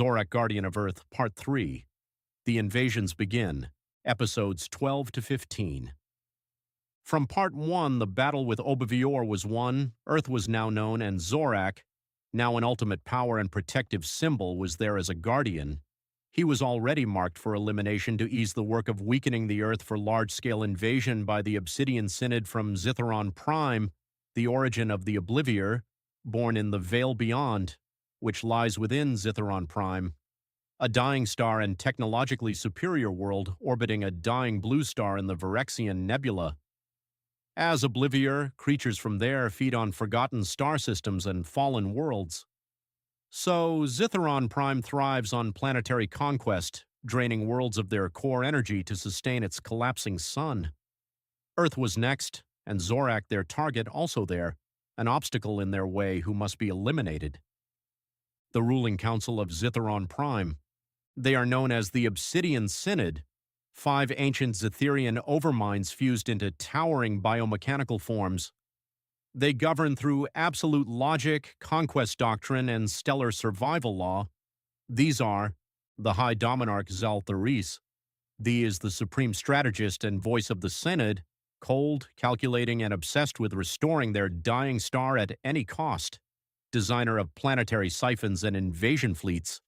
Zorak, Guardian of Earth, Part 3. The Invasions Begin, Episodes 12 to 15. From Part 1, the battle with Oblivior was won, Earth was now known, and Zorak, now an ultimate power and protective symbol, was there as a guardian. He was already marked for elimination to ease the work of weakening the Earth for large-scale invasion by the Obsidian Synod from Xytheron Prime, the origin of the Oblivior, born in the Veil Beyond, which lies within Xytheron Prime, a dying star and technologically superior world orbiting a dying blue star in the Varexian Nebula. As Oblivior, creatures from there feed on forgotten star systems and fallen worlds. So, Xytheron Prime thrives on planetary conquest, draining worlds of their core energy to sustain its collapsing sun. Earth was next, and Zorak, their target, also there, an obstacle in their way who must be eliminated. The ruling council of Xytheron Prime. They are known as the Obsidian Synod, 5 ancient Xytherian overminds fused into towering biomechanical forms. They govern through absolute logic, conquest doctrine, and stellar survival law. These are the High Dominarch Valthyrex. He is the supreme strategist and voice of the Synod, cold, calculating, and obsessed with restoring their dying star at any cost. Designer of planetary siphons and invasion fleets.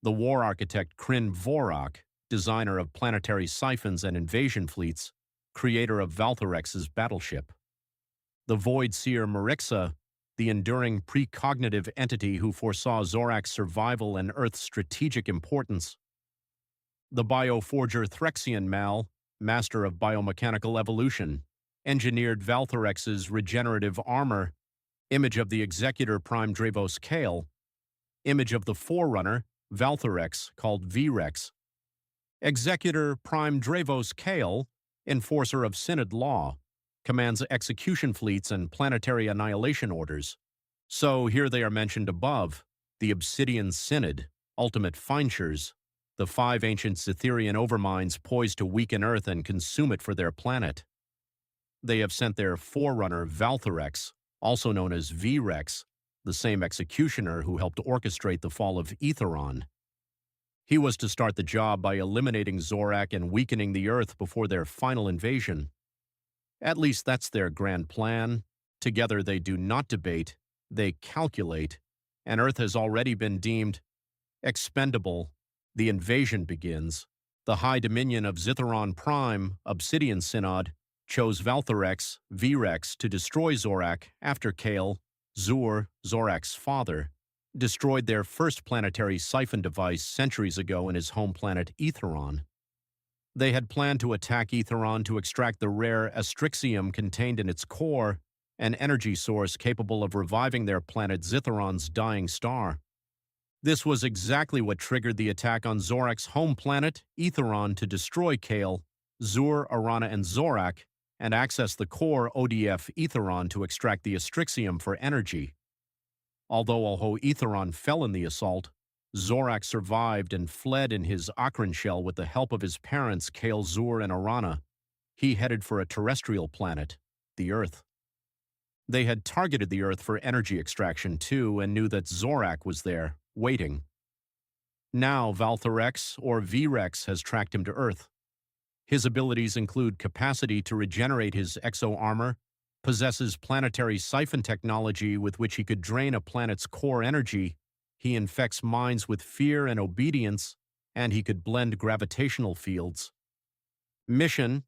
The war architect Zorak, designer of planetary siphons and invasion fleets, creator of Valthyrex's battleship. The void seer Marixa, the enduring precognitive entity who foresaw Zorak's survival and Earth's strategic importance. The bioforger Threxian Mal, master of biomechanical evolution, engineered Valthyrex's regenerative armor. Image of the Executor Prime Dravos Kale. Image of the fore-runner, Valthyrex, called Vrex. Executor Prime Dravos Kale, enforcer of Synod law, commands execution fleets and planetary annihilation orders. So here they are mentioned above, the Obsidian Synod, ultimate finchers, the 5 ancient Xytherian overminds poised to weaken Earth and consume it for their planet. They have sent their forerunner Valthyrex, also known as Vrex, the same executioner who helped orchestrate the fall of Aetheron. He was to start the job by eliminating Zorak and weakening the Earth before their final invasion. At least that's their grand plan. Together they do not debate, they calculate, and Earth has already been deemed expendable. The invasion begins. The High Dominion of Xytheron Prime, Obsidian Synod, chose Valthyrex, Vrex, to destroy Zorak after Kale, Zorak's father, destroyed their first planetary siphon device centuries ago in his home planet Aetheron. They had planned to attack Aetheron to extract the rare astrixium contained in its core, an energy source capable of reviving their planet Xytheron's dying star. This was exactly what triggered the attack on Zorak's home planet, Aetheron, to destroy Kale, Arana, and Zorak, and access the core ODF Aetheron to extract the astrixium for energy. Although Aetheron fell in the assault, Zorak survived and fled in his Akron shell with the help of his parents Kale, and Arana. He headed for a terrestrial planet, the Earth. They had targeted the Earth for energy extraction too and knew that Zorak was there, waiting. Now Valthyrex, or Vrex, has tracked him to Earth. His abilities include capacity to regenerate his exo-armor, possesses planetary siphon technology with which he could drain a planet's core energy, he infects minds with fear and obedience, and he could blend gravitational fields. Mission: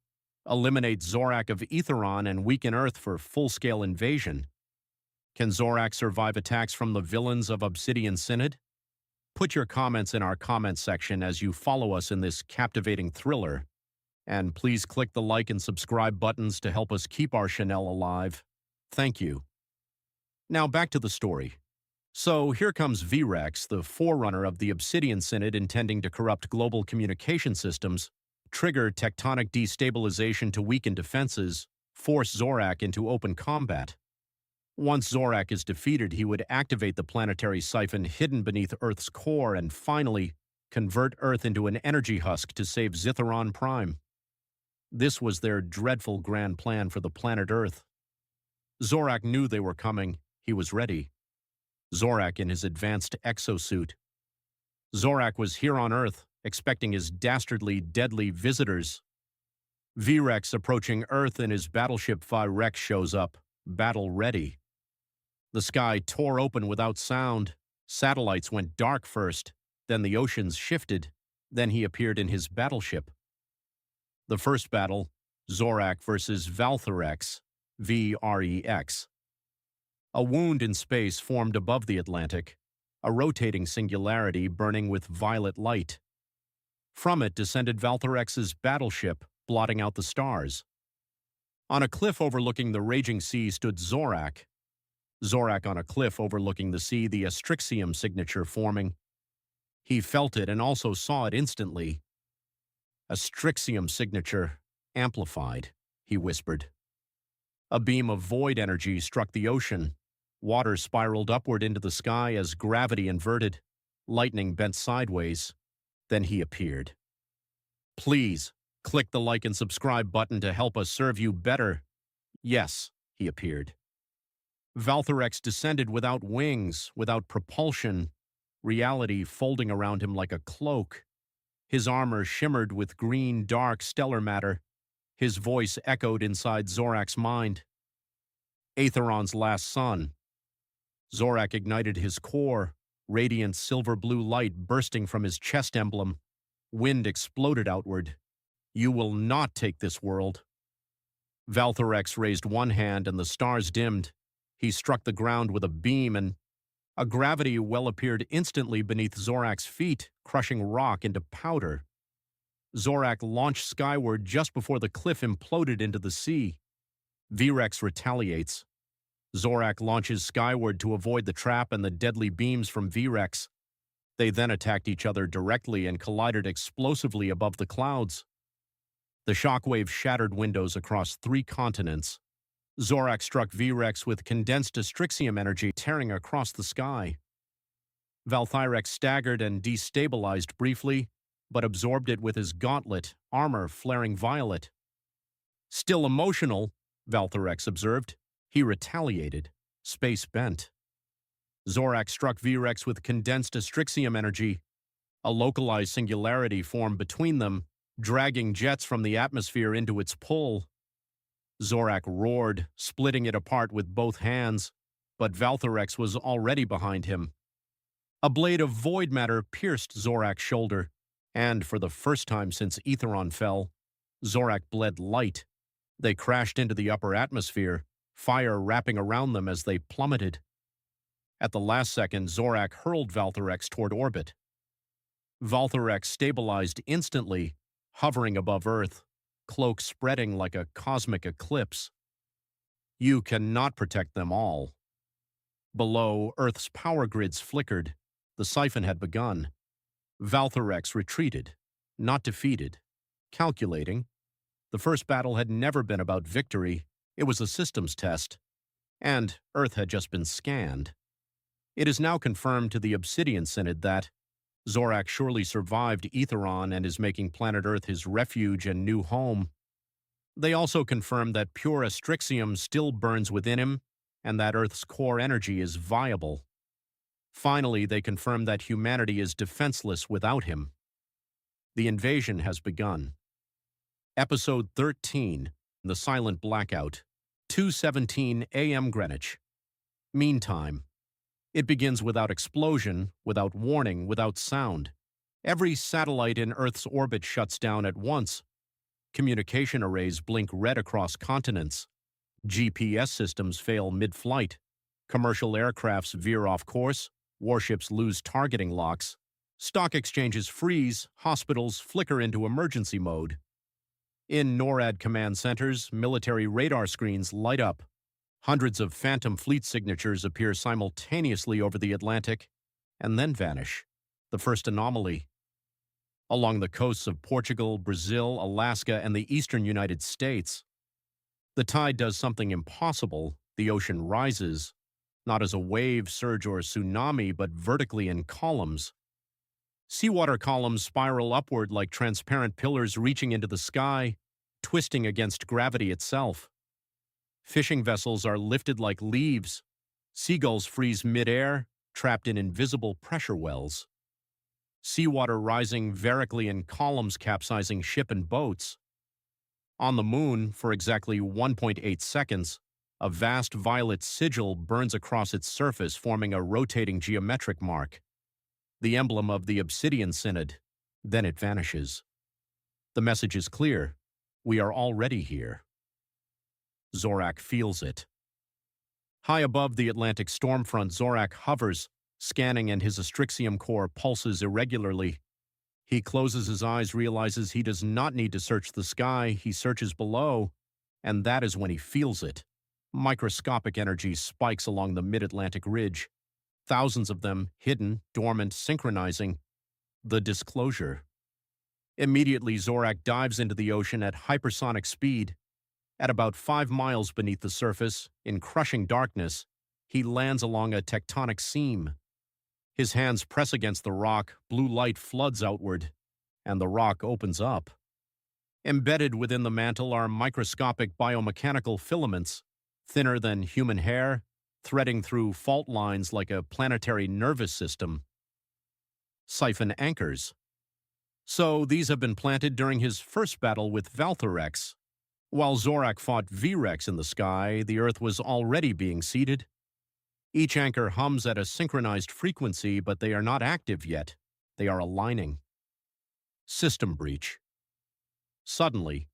eliminate Zorak of Aetheron and weaken Earth for full-scale invasion. Can Zorak survive attacks from the villains of Obsidian Synod? Put your comments in our comment section as you follow us in this captivating thriller. And please click the like and subscribe buttons to help us keep our Chanel alive. Thank you. Now back to the story. So here comes Vrex, the forerunner of the Obsidian Synod, intending to corrupt global communication systems, trigger tectonic destabilization to weaken defenses, force Zorak into open combat. Once Zorak is defeated, he would activate the planetary siphon hidden beneath Earth's core and finally convert Earth into an energy husk to save Xytheron Prime. This was their dreadful grand plan for the planet Earth. Zorak knew they were coming. He was ready. Zorak in his advanced exosuit. Zorak was here on Earth, expecting his dastardly, deadly visitors. Valthyrex approaching Earth in his battleship Valthyrex shows up, battle ready. The sky tore open without sound. Satellites went dark first, then the oceans shifted, then he appeared in his battleship. The first battle, Zorak versus Valthyrex, Vrex. A wound in space formed above the Atlantic, a rotating singularity burning with violet light. From it descended Valthyrex's battleship, blotting out the stars. On a cliff overlooking the raging sea stood Zorak. Zorak on a cliff overlooking the sea, the Aetheron signature forming. He felt it and also saw it instantly. Aetheron signature, amplified, he whispered. A beam of void energy struck the ocean. Water spiraled upward into the sky as gravity inverted. Lightning bent sideways. Then he appeared. Please, click the like and subscribe button to help us serve you better. Yes, he appeared. Valthyrex descended without wings, without propulsion, reality folding around him like a cloak. His armor shimmered with green, dark stellar matter. His voice echoed inside Zorak's mind. Aetheron's last son. Zorak ignited his core, radiant silver-blue light bursting from his chest emblem. Wind exploded outward. You will not take this world. Valthyrex raised one hand and the stars dimmed. He struck the ground with a beam and a gravity well appeared instantly beneath Zorak's feet, crushing rock into powder. Zorak launched skyward just before the cliff imploded into the sea. Vrex retaliates. Zorak launches skyward to avoid the trap and the deadly beams from Vrex. They then attacked each other directly and collided explosively above the clouds. The shockwave shattered windows across 3 continents. Zorak struck Vrex with condensed Aetheron energy tearing across the sky. Valthyrex staggered and destabilized briefly, but absorbed it with his gauntlet, armor flaring violet. Still emotional, Valthyrex observed. He retaliated, space bent. Zorak struck Vrex with condensed Aetheron energy. A localized singularity formed between them, dragging jets from the atmosphere into its pull. Zorak roared, splitting it apart with both hands, but Valthyrex was already behind him. A blade of void matter pierced Zorak's shoulder, and for the first time since Aetheron fell, Zorak bled light. They crashed into the upper atmosphere, fire wrapping around them as they plummeted. At the last second, Zorak hurled Valthyrex toward orbit. Valthyrex stabilized instantly, hovering above Earth, cloak spreading like a cosmic eclipse. You cannot protect them all. Below, Earth's power grids flickered. The siphon had begun. Valthyrex retreated, not defeated, calculating. The first battle had never been about victory. It was a systems test. And Earth had just been scanned. It is now confirmed to the Obsidian Synod that Zorak surely survived Aetheron and is making planet Earth his refuge and new home. They also confirmed that pure Aetheron still burns within him and that Earth's core energy is viable. Finally, they confirmed that humanity is defenseless without him. The invasion has begun. Episode 13, The Silent Blackout, 2:17 a.m. Greenwich. Meantime, it begins without explosion, without warning, without sound. Every satellite in Earth's orbit shuts down at once. Communication arrays blink red across continents. GPS systems fail mid-flight. Commercial aircrafts veer off course. Warships lose targeting locks. Stock exchanges freeze. Hospitals flicker into emergency mode. In NORAD command centers, military radar screens light up. Hundreds of Phantom Fleet signatures appear simultaneously over the Atlantic, and then vanish. The first anomaly. Along the coasts of Portugal, Brazil, Alaska, and the eastern United States. The tide does something impossible. The ocean rises, not as a wave, surge, or tsunami, but vertically in columns. Seawater columns spiral upward like transparent pillars reaching into the sky, twisting against gravity itself. Fishing vessels are lifted like leaves. Seagulls freeze mid-air, trapped in invisible pressure wells. seawater rising vertically in columns capsizing ship and boats. On the moon, for exactly 1.8 seconds, a vast violet sigil burns across its surface, forming a rotating geometric mark, the emblem of the Obsidian Synod. Then it vanishes. The message is clear. We are already here. Zorak feels it. High above the Atlantic stormfront, Zorak hovers, scanning, and his astrixium core pulses irregularly. He closes his eyes, realizes he does not need to search the sky. He searches below, and that is when he feels it. Microscopic energy spikes along the mid-Atlantic ridge. Thousands of them, hidden, dormant, synchronizing. The disclosure. Immediately, Zorak dives into the ocean at hypersonic speed. At about 5 miles beneath the surface, in crushing darkness, he lands along a tectonic seam. His hands press against the rock, blue light floods outward, and the rock opens up. Embedded within the mantle are microscopic biomechanical filaments, thinner than human hair, threading through fault lines like a planetary nervous system. Siphon anchors. So these have been planted during his first battle with Valthyrex. While Zorak fought Valthyrex in the sky, the Earth was already being seeded. Each anchor hums at a synchronized frequency, but they are not active yet. They are aligning. System breach. Suddenly,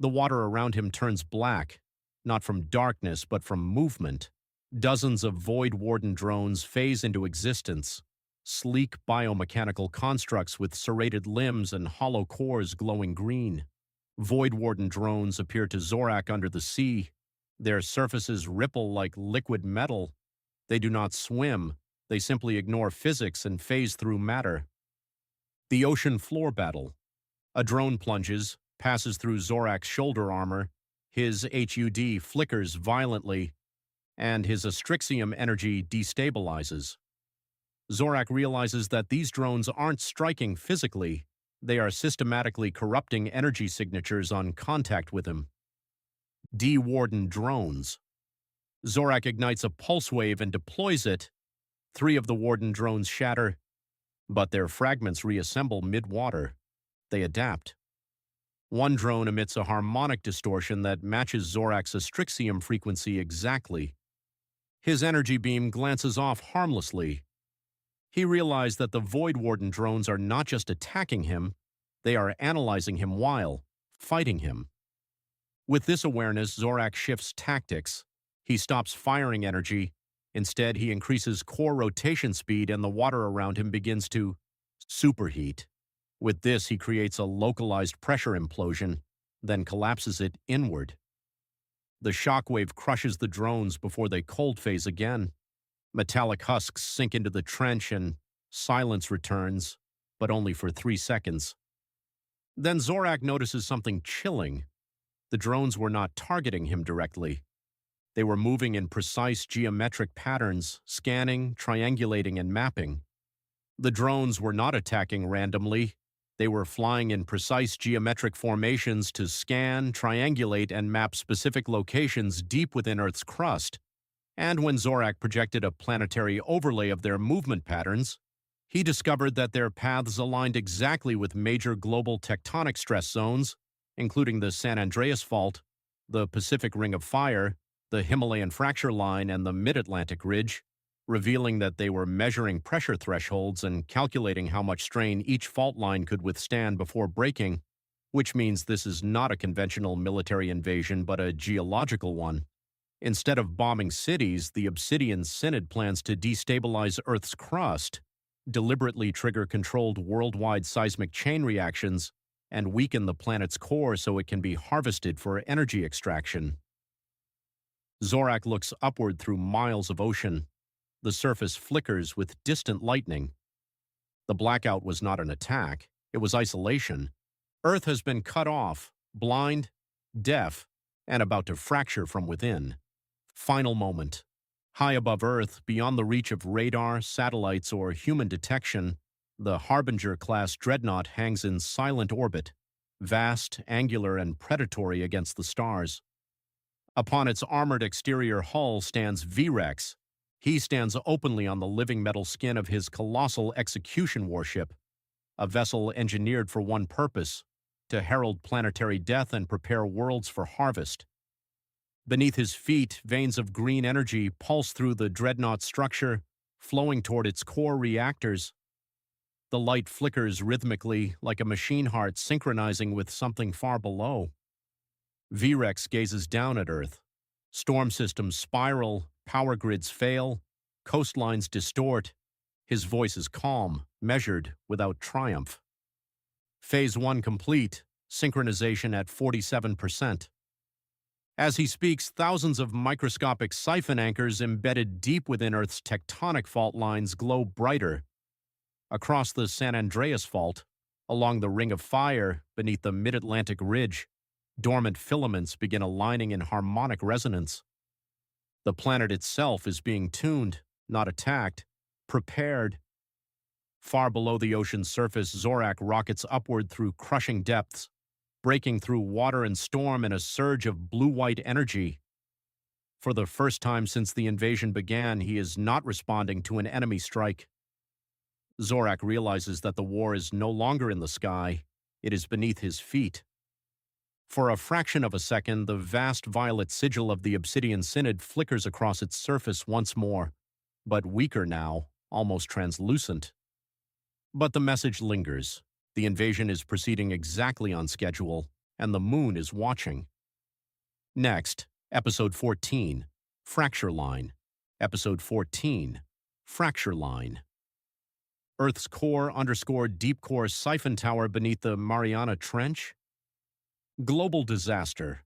the water around him turns black, not from darkness, but from movement. Dozens of Void Warden drones phase into existence, sleek biomechanical constructs with serrated limbs and hollow cores glowing green. Void Warden drones appear to Zorak under the sea. Their surfaces ripple like liquid metal. They do not swim. They simply ignore physics and phase through matter. The ocean floor battle. A drone plunges, passes through Zorak's shoulder armor. His HUD flickers violently, and his astrixium energy destabilizes. Zorak realizes that these drones aren't striking physically. They are systematically corrupting energy signatures on contact with him. D-Warden drones. Zorak ignites a pulse wave and deploys it. 3 of the Warden drones shatter, but their fragments reassemble mid-water. They adapt. One drone emits a harmonic distortion that matches Zorak's astrixium frequency exactly. His energy beam glances off harmlessly. He realized that the Void Warden drones are not just attacking him, they are analyzing him while fighting him. With this awareness, Zorak shifts tactics. He stops firing energy. Instead, he increases core rotation speed, and the water around him begins to superheat. With this, he creates a localized pressure implosion, then collapses it inward. The shockwave crushes the drones before they cold phase again. Metallic husks sink into the trench and silence returns, but only for 3 seconds. Then Zorak notices something chilling. The drones were not targeting him directly. They were moving in precise geometric patterns, scanning, triangulating, and mapping. The drones were not attacking randomly. They were flying in precise geometric formations to scan, triangulate, and map specific locations deep within Earth's crust. And when Zorak projected a planetary overlay of their movement patterns, he discovered that their paths aligned exactly with major global tectonic stress zones, including the San Andreas Fault, the Pacific Ring of Fire, the Himalayan Fracture Line, and the Mid-Atlantic Ridge, revealing that they were measuring pressure thresholds and calculating how much strain each fault line could withstand before breaking, which means this is not a conventional military invasion but a geological one. Instead of bombing cities, the Obsidian Synod plans to destabilize Earth's crust, deliberately trigger controlled worldwide seismic chain reactions, and weaken the planet's core so it can be harvested for energy extraction. Zorak looks upward through miles of ocean. The surface flickers with distant lightning. The blackout was not an attack, it was isolation. Earth has been cut off, blind, deaf, and about to fracture from within. Final moment. High above Earth, beyond the reach of radar, satellites, or human detection, the Harbinger-class dreadnought hangs in silent orbit, vast, angular, and predatory against the stars. Upon its armored exterior hull stands Valthyrex, He stands openly on the living metal skin of his colossal execution warship, a vessel engineered for one purpose, to herald planetary death and prepare worlds for harvest. Beneath his feet, veins of green energy pulse through the dreadnought structure, flowing toward its core reactors. The light flickers rhythmically, like a machine heart synchronizing with something far below. Valthyrex gazes down at Earth. Storm systems spiral, power grids fail, coastlines distort. His voice is calm, measured, without triumph. Phase 1 complete, synchronization at 47%. As he speaks, thousands of microscopic siphon anchors embedded deep within Earth's tectonic fault lines glow brighter. Across the San Andreas Fault, along the Ring of Fire, beneath the Mid-Atlantic Ridge, dormant filaments begin aligning in harmonic resonance. The planet itself is being tuned, not attacked, prepared. Far below the ocean's surface, Zorak rockets upward through crushing depths, breaking through water and storm in a surge of blue-white energy. For the first time since the invasion began, he is not responding to an enemy strike. Zorak realizes that the war is no longer in the sky, it is beneath his feet. For a fraction of a second, the vast violet sigil of the Obsidian Synod flickers across its surface once more, but weaker now, almost translucent. But the message lingers. The invasion is proceeding exactly on schedule, and the moon is watching. Next, Episode 14, Fracture Line. Episode 14, Fracture Line. Earth's core _ deep core siphon tower beneath the Mariana Trench? Global disaster.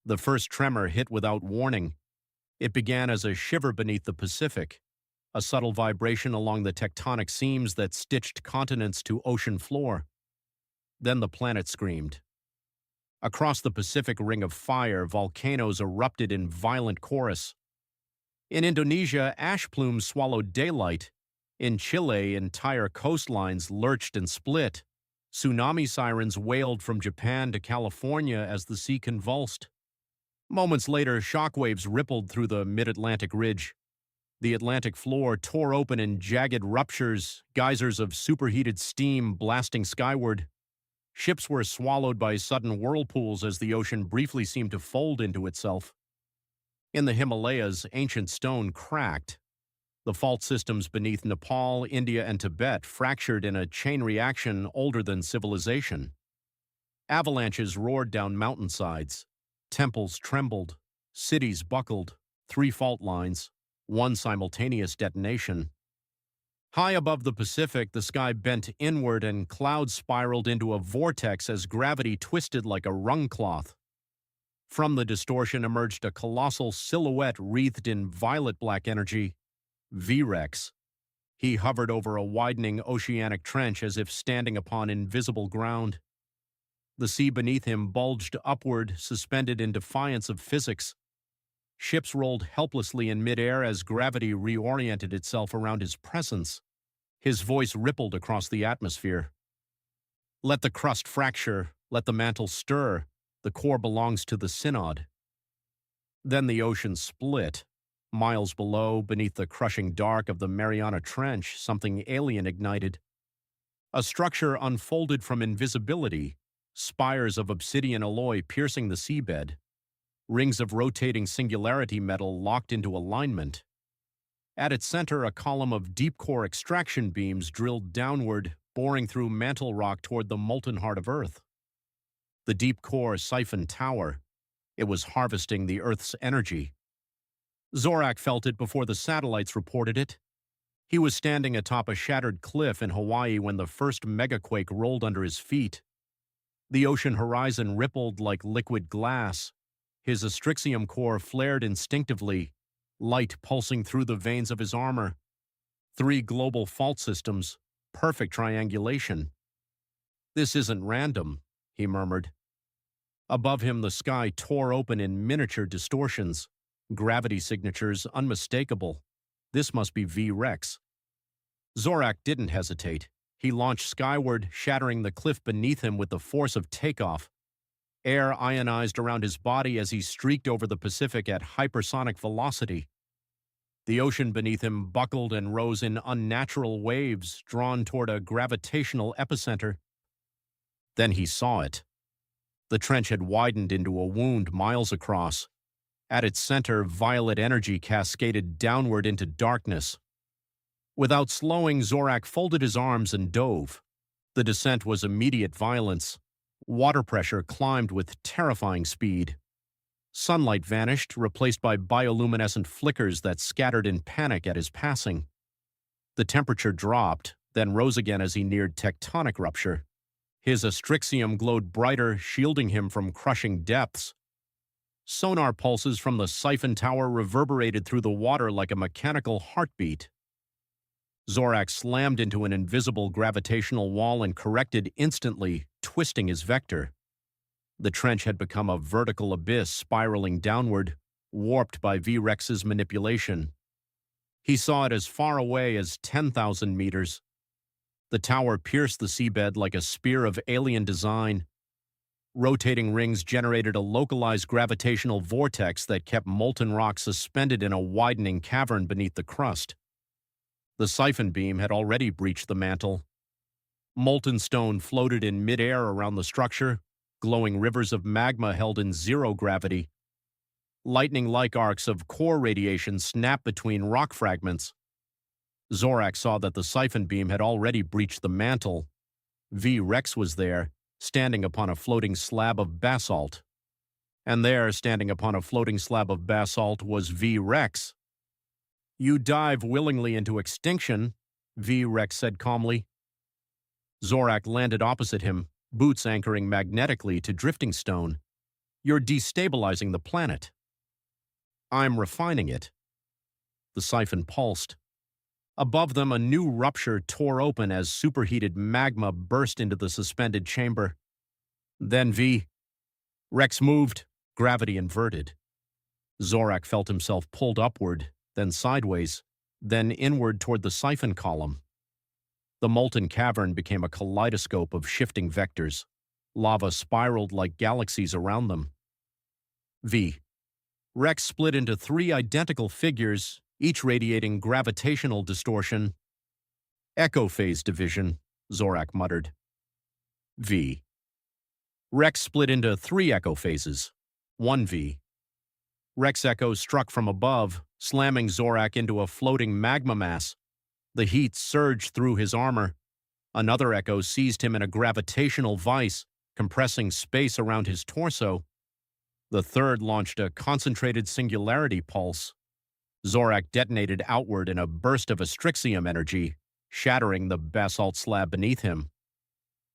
The first tremor hit without warning. It began as a shiver beneath the Pacific, a subtle vibration along the tectonic seams that stitched continents to ocean floor. Then the planet screamed. Across the Pacific Ring of Fire, volcanoes erupted in violent chorus. In Indonesia, ash plumes swallowed daylight. In Chile, entire coastlines lurched and split. Tsunami sirens wailed from Japan to California as the sea convulsed. Moments later, shockwaves rippled through the mid-Atlantic ridge. The Atlantic floor tore open in jagged ruptures, geysers of superheated steam blasting skyward. Ships were swallowed by sudden whirlpools as the ocean briefly seemed to fold into itself. In the Himalayas, ancient stone cracked. The fault systems beneath Nepal, India, and Tibet fractured in a chain reaction older than civilization. Avalanches roared down mountainsides. Temples trembled. Cities buckled. 3 fault lines. 1 simultaneous detonation. High above the Pacific, the sky bent inward and clouds spiraled into a vortex as gravity twisted like a wrung cloth. From the distortion emerged a colossal silhouette wreathed in violet-black energy. Valthyrex. He hovered over a widening oceanic trench as if standing upon invisible ground. The sea beneath him bulged upward, suspended in defiance of physics. Ships rolled helplessly in midair as gravity reoriented itself around his presence. His voice rippled across the atmosphere. Let the crust fracture, let the mantle stir. The core belongs to the Synod. Then the ocean split. Miles below, beneath the crushing dark of the Mariana Trench, something alien ignited. A structure unfolded from invisibility, spires of obsidian alloy piercing the seabed. Rings of rotating singularity metal locked into alignment. At its center, a column of deep-core extraction beams drilled downward, boring through mantle rock toward the molten heart of Earth. The deep-core siphon tower. It was harvesting the Earth's energy. Zorak felt it before the satellites reported it. He was standing atop a shattered cliff in Hawaii when the first megaquake rolled under his feet. The ocean horizon rippled like liquid glass. His astrixium core flared instinctively, light pulsing through the veins of his armor. 3 global fault systems, perfect triangulation. This isn't random, he murmured. Above him, the sky tore open in miniature distortions. Gravity signatures unmistakable. This must be Valthyrex. Zorak didn't hesitate. He launched skyward, shattering the cliff beneath him with the force of takeoff. Air ionized around his body as he streaked over the Pacific at hypersonic velocity. The ocean beneath him buckled and rose in unnatural waves, drawn toward a gravitational epicenter. Then he saw it. The trench had widened into a wound miles across. At its center, violet energy cascaded downward into darkness. Without slowing, Zorak folded his arms and dove. The descent was immediate violence. Water pressure climbed with terrifying speed. Sunlight vanished, replaced by bioluminescent flickers that scattered in panic at his passing. The temperature dropped, then rose again as he neared tectonic rupture. His astrixium glowed brighter, shielding him from crushing depths. Sonar pulses from the siphon tower reverberated through the water like a mechanical heartbeat. Zorak slammed into an invisible gravitational wall and corrected instantly, twisting his vector. The trench had become a vertical abyss spiraling downward, warped by V-Rex's manipulation. He saw it as far away as 10,000 meters. The tower pierced the seabed like a spear of alien design. Rotating rings generated a localized gravitational vortex that kept molten rock suspended in a widening cavern beneath the crust. The siphon beam had already breached the mantle. Molten stone floated in midair around the structure, glowing rivers of magma held in zero gravity. Lightning-like arcs of core radiation snapped between rock fragments. Zorak saw that the siphon beam had already breached the mantle. V-Rex was there, standing upon a floating slab of basalt. And there, standing upon a floating slab of basalt, was V-Rex. "You dive willingly into extinction," V-Rex said calmly. Zorak landed opposite him, boots anchoring magnetically to drifting stone. "You're destabilizing the planet." "I'm refining it." The siphon pulsed. Above them, a new rupture tore open as superheated magma burst into the suspended chamber. Then V-Rex moved, gravity inverted. Zorak felt himself pulled upward, then sideways, then inward toward the siphon column. The molten cavern became a kaleidoscope of shifting vectors. Lava spiraled like galaxies around them. V-Rex split into 3 identical figures, each radiating gravitational distortion. "Echo phase division," Zorak muttered. V-Rex split into 3 echo phases. 1 V-Rex echo struck from above, slamming Zorak into a floating magma mass. The heat surged through his armor. Another echo seized him in a gravitational vice, compressing space around his torso. The third launched a concentrated singularity pulse. Zorak detonated outward in a burst of astrixium energy, shattering the basalt slab beneath him.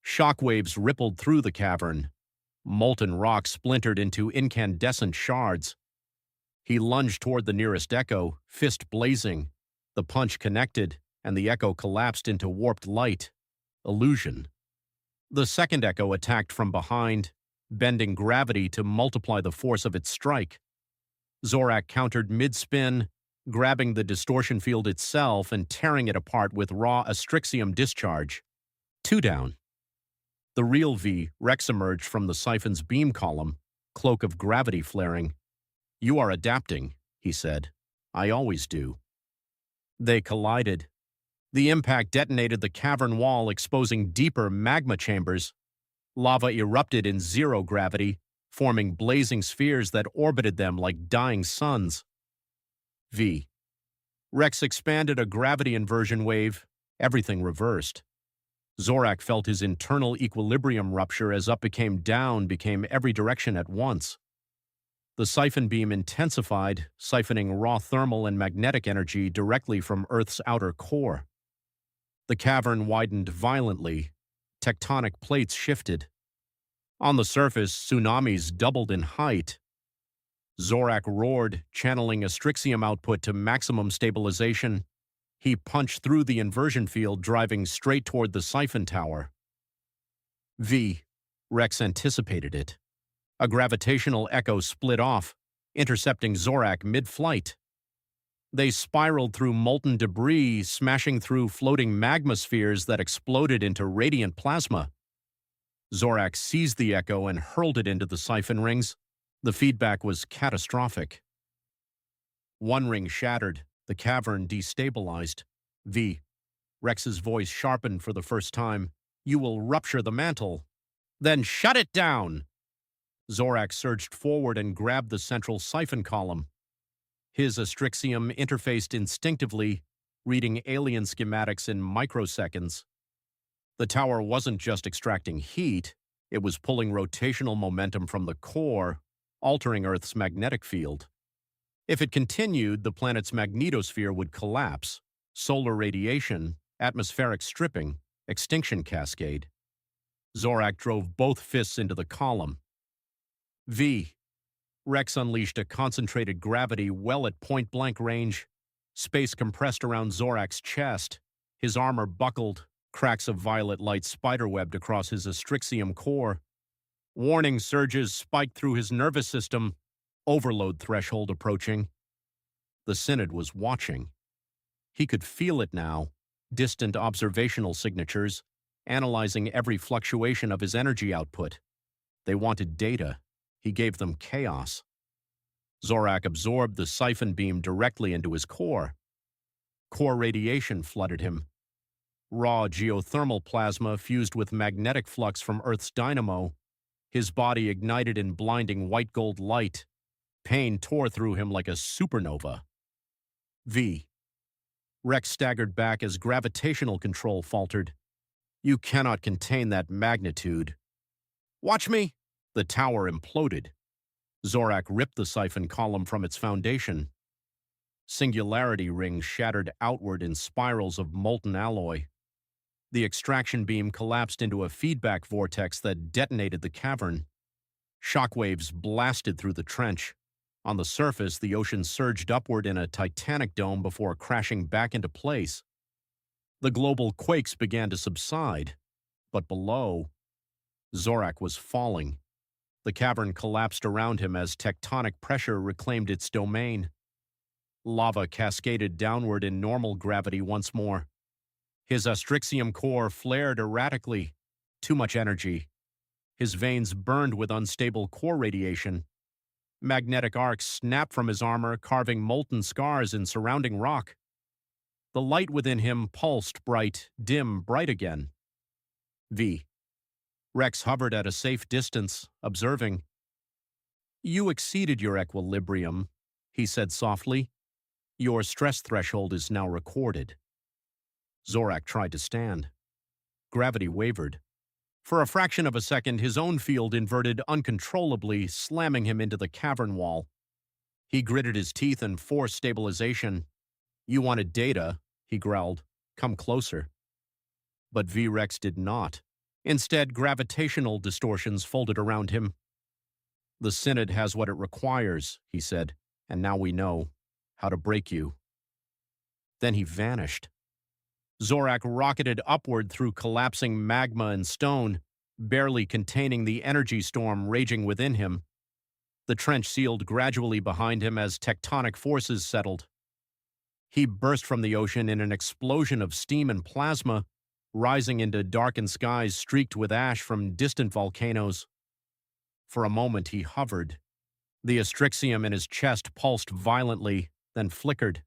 Shockwaves rippled through the cavern. Molten rock splintered into incandescent shards. He lunged toward the nearest echo, fist blazing. The punch connected, and the echo collapsed into warped light. Illusion. The second echo attacked from behind, bending gravity to multiply the force of its strike. Zorak countered mid-spin, grabbing the distortion field itself and tearing it apart with raw astrixium discharge. 2 down. The real V-Rex emerged from the siphon's beam column, cloak of gravity flaring. "You are adapting," he said. "I always do." They collided. The impact detonated the cavern wall, exposing deeper magma chambers. Lava erupted in zero gravity, forming blazing spheres that orbited them like dying suns. V-Rex expanded a gravity inversion wave. Everything reversed. Zorak felt his internal equilibrium rupture as up became down became every direction at once. The siphon beam intensified, siphoning raw thermal and magnetic energy directly from Earth's outer core. The cavern widened violently. Tectonic plates shifted. On the surface, tsunamis doubled in height. Zorak roared, channeling astrixium output to maximum stabilization. He punched through the inversion field, driving straight toward the siphon tower. V-Rex anticipated it. A gravitational echo split off, intercepting Zorak mid-flight. They spiraled through molten debris, smashing through floating magma spheres that exploded into radiant plasma. Zorak seized the echo and hurled it into the siphon rings. The feedback was catastrophic. One ring shattered, The cavern destabilized. V. Rex's voice sharpened for the first time. You will rupture the mantle. Then shut it down! Zorak surged forward and grabbed the central siphon column. His astrixium interfaced instinctively, reading alien schematics in microseconds. The tower wasn't just extracting heat, it was pulling rotational momentum from the core, altering Earth's magnetic field. If it continued, the planet's magnetosphere would collapse. Solar radiation, atmospheric stripping, extinction cascade. Zorak drove both fists into the column. V. Rex unleashed a concentrated gravity well at point-blank range. Space compressed around Zorak's chest. His armor buckled, cracks of violet light spiderwebbed across his astrixium core. Warning surges spiked through his nervous system. Overload threshold approaching. The Synod was watching. He could feel it now, distant observational signatures, analyzing every fluctuation of his energy output. They wanted data. He gave them chaos. Zorak absorbed the siphon beam directly into his core. Core radiation flooded him. Raw geothermal plasma fused with magnetic flux from Earth's dynamo. His body ignited in blinding white-gold light. Pain tore through him like a supernova. V. Rex staggered back as gravitational control faltered. You cannot contain that magnitude. Watch me! The tower imploded. Zorak ripped the siphon column from its foundation. Singularity rings shattered outward in spirals of molten alloy. The extraction beam collapsed into a feedback vortex that detonated the cavern. Shockwaves blasted through the trench. On the surface, the ocean surged upward in a titanic dome before crashing back into place. The global quakes began to subside, but below, Zorak was falling. The cavern collapsed around him as tectonic pressure reclaimed its domain. Lava cascaded downward in normal gravity once more. His astrixium core flared erratically. Too much energy. His veins burned with unstable core radiation. Magnetic arcs snapped from his armor, carving molten scars in surrounding rock. The light within him pulsed bright, dim, bright again. V. Rex hovered at a safe distance, observing. You exceeded your equilibrium, he said softly. Your stress threshold is now recorded. Zorak tried to stand. Gravity wavered. For a fraction of a second, his own field inverted uncontrollably, slamming him into the cavern wall. He gritted his teeth and forced stabilization. You wanted data, he growled. Come closer. But V-Rex did not. Instead, gravitational distortions folded around him. The Synod has what it requires, he said, and now we know how to break you. Then he vanished. Zorak rocketed upward through collapsing magma and stone, barely containing the energy storm raging within him. The trench sealed gradually behind him as tectonic forces settled. He burst from the ocean in an explosion of steam and plasma, rising into darkened skies streaked with ash from distant volcanoes. For a moment he hovered. The astrixium in his chest pulsed violently, then flickered.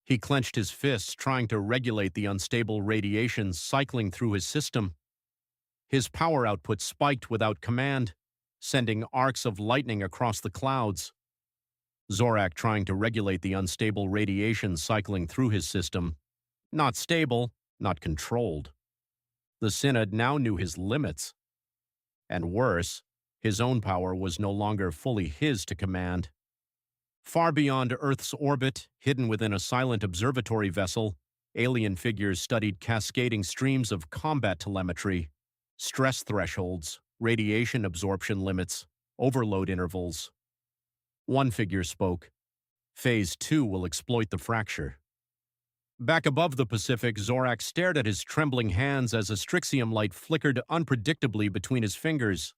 He clenched his fists, trying to regulate the unstable radiation cycling through his system. His power output spiked without command, sending arcs of lightning across the clouds. Zorak trying to regulate the unstable radiation cycling through his system. Not stable, not controlled. The Synod now knew his limits. And worse, his own power was no longer fully his to command. Far beyond Earth's orbit, hidden within a silent observatory vessel, alien figures studied cascading streams of combat telemetry, stress thresholds, radiation absorption limits, overload intervals. One figure spoke. Phase 2 will exploit the fracture. Back above the Pacific, Zorak stared at his trembling hands as astrixium light flickered unpredictably between his fingers.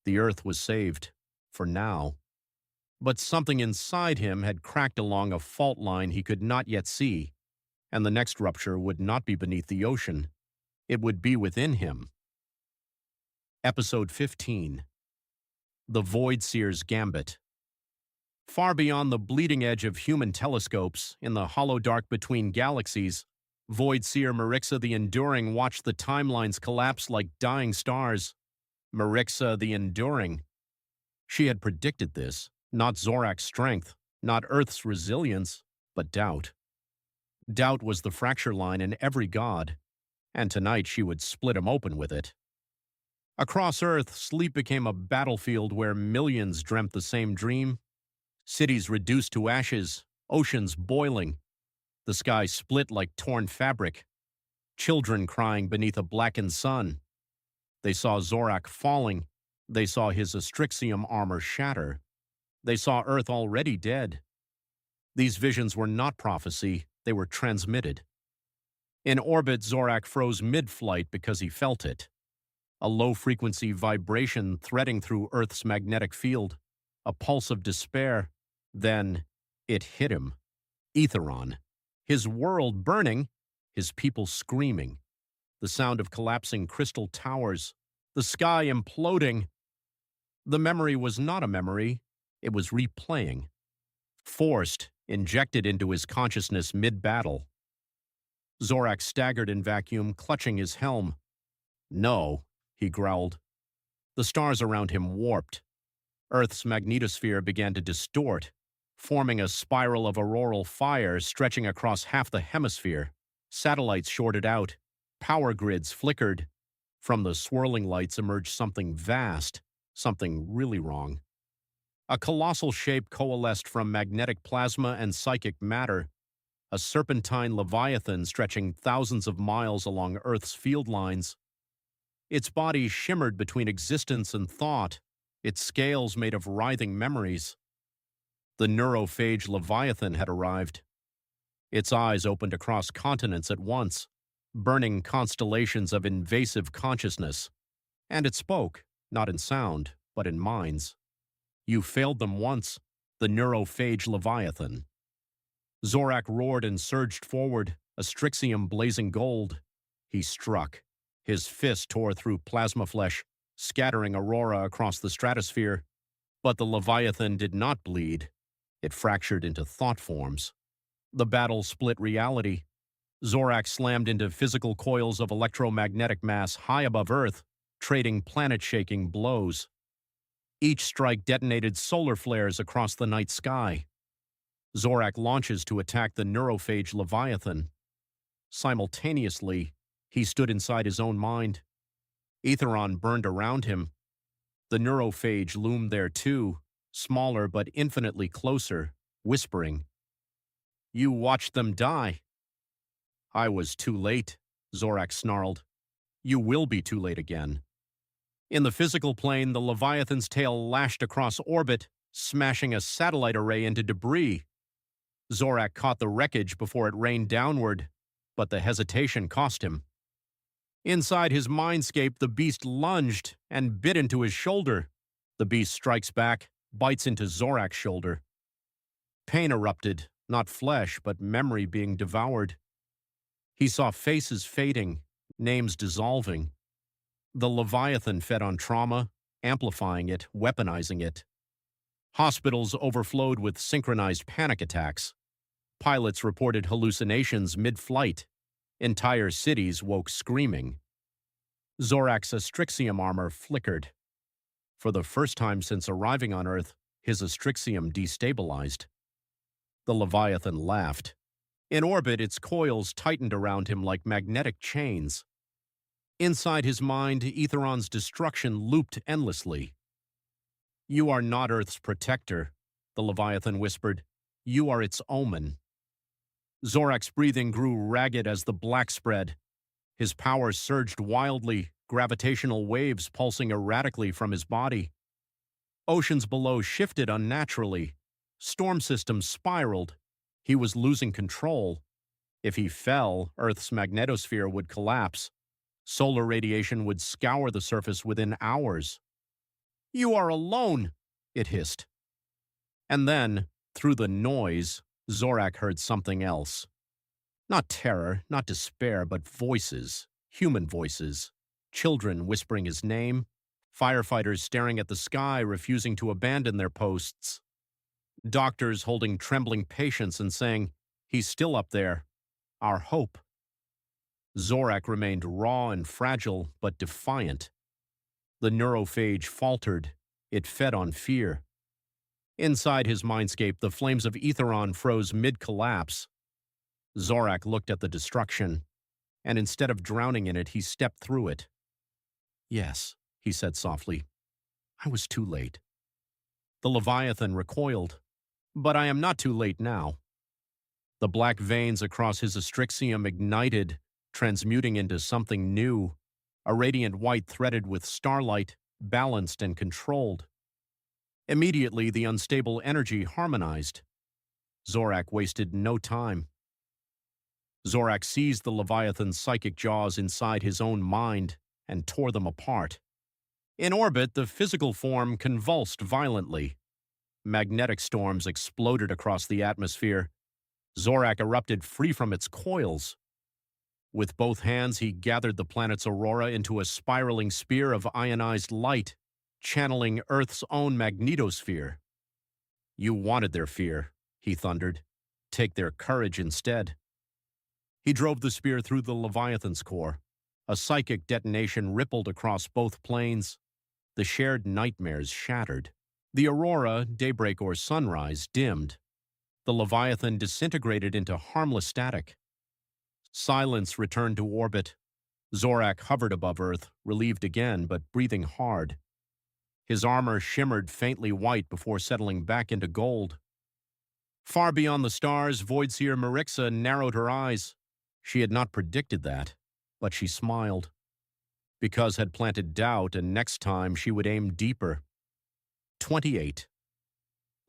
The Earth was saved. For now. But something inside him had cracked along a fault line he could not yet see, and the next rupture would not be beneath the ocean. It would be within him. Episode 15. The Void Seer's Gambit. Far beyond the bleeding edge of human telescopes, in the hollow dark between galaxies, Void Seer Marixa the Enduring watched the timelines collapse like dying stars. Marixa the Enduring. She had predicted this, not Zorak's strength, not Earth's resilience, but doubt. Doubt was the fracture line in every god, and tonight she would split him open with it. Across Earth, sleep became a battlefield where millions dreamt the same dream. Cities reduced to ashes, oceans boiling, the sky split like torn fabric, children crying beneath a blackened sun. They saw Zorak falling. They saw his Astrixium armor shatter. They saw Earth already dead. These visions were not prophecy, they were transmitted. In orbit, Zorak froze mid-flight because he felt it. A low-frequency vibration threading through Earth's magnetic field. A pulse of despair. Then, it hit him. Aetheron. His world burning, his people screaming. The sound of collapsing crystal towers. The sky imploding. The memory was not a memory. It was replaying. Forced, injected into his consciousness mid-battle. Zorak staggered in vacuum, clutching his helm. "No," he growled. The stars around him warped. Earth's magnetosphere began to distort, forming a spiral of auroral fire stretching across half the hemisphere. Satellites shorted out. Power grids flickered. From the swirling lights emerged something vast, something really wrong. A colossal shape coalesced from magnetic plasma and psychic matter, a serpentine leviathan stretching thousands of miles along Earth's field lines. Its body shimmered between existence and thought, its scales made of writhing memories. The neurophage leviathan had arrived. Its eyes opened across continents at once, burning constellations of invasive consciousness. And it spoke, not in sound, but in minds. "You failed them once, the neurophage leviathan." Zorak roared and surged forward, Astrixium blazing gold. He struck. His fist tore through plasma flesh, scattering aurora across the stratosphere. But the leviathan did not bleed. It fractured into thought forms. The battle split reality. Zorak slammed into physical coils of electromagnetic mass high above Earth, trading planet-shaking blows. Each strike detonated solar flares across the night sky. Zorak launches to attack the neurophage leviathan. Simultaneously, he stood inside his own mind. Aetheron burned around him. The neurophage loomed there too, smaller but infinitely closer, whispering. "You watched them die." "I was too late," Zorak snarled. "You will be too late again." In the physical plane, the Leviathan's tail lashed across orbit, smashing a satellite array into debris. Zorak caught the wreckage before it rained downward, but the hesitation cost him. Inside his mindscape, the beast lunged and bit into his shoulder. The beast strikes back, bites into Zorak's shoulder. Pain erupted, not flesh, but memory being devoured. He saw faces fading, names dissolving. The Leviathan fed on trauma, amplifying it, weaponizing it. Hospitals overflowed with synchronized panic attacks. Pilots reported hallucinations mid-flight. Entire cities woke screaming. Zorak's Astrixium armor flickered. For the first time since arriving on Earth, his Astrixium destabilized. The Leviathan laughed. In orbit, its coils tightened around him like magnetic chains. Inside his mind, Aetheron's destruction looped endlessly. "You are not Earth's protector," the Leviathan whispered. "You are its omen." Zorak's breathing grew ragged as the black spread. His power surged wildly, gravitational waves pulsing erratically from his body. Oceans below shifted unnaturally. Storm systems spiraled. He was losing control. If he fell, Earth's magnetosphere would collapse. Solar radiation would scour the surface within hours. "You are alone," it hissed. And then, through the noise, Zorak heard something else. Not terror, not despair, but voices, human voices. Children whispering his name, firefighters staring at the sky, refusing to abandon their posts. Doctors holding trembling patients and saying, "He's still up there. Our hope." Zorak remained raw and fragile, but defiant. The neurophage faltered. It fed on fear. Inside his mindscape, the flames of Aetheron froze mid-collapse. Zorak looked at the destruction, and instead of drowning in it, he stepped through it. "Yes," he said softly. "I was too late." The Leviathan recoiled. "But I am not too late now." The black veins across his astrixium ignited, transmuting into something new, a radiant white threaded with starlight, balanced and controlled. Immediately, the unstable energy harmonized. Zorak wasted no time. Zorak seized the Leviathan's psychic jaws inside his own mind and tore them apart. In orbit, the physical form convulsed violently. Magnetic storms exploded across the atmosphere. Zorak erupted free from its coils. With both hands, he gathered the planet's aurora into a spiraling spear of ionized light, channeling Earth's own magnetosphere. "You wanted their fear," he thundered. "Take their courage instead." He drove the spear through the Leviathan's core. A psychic detonation rippled across both planes. The shared nightmares shattered. The aurora, daybreak or sunrise, dimmed. The Leviathan disintegrated into harmless static. Silence returned to orbit. Zorak hovered above Earth, relieved again, but breathing hard. His armor shimmered faintly white before settling back into gold. Far beyond the stars, Voidseer Marixa narrowed her eyes. She had not predicted that, but she smiled. Because had planted doubt, and next time she would aim deeper. 28.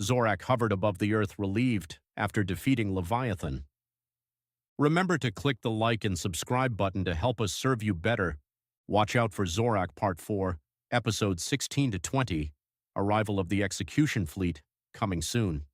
Zorak hovered above the Earth relieved after defeating Leviathan. Remember to click the like and subscribe button to help us serve you better. Watch out for Zorak Part 4, Episodes 16 to 20, Arrival of the Execution Fleet, coming soon.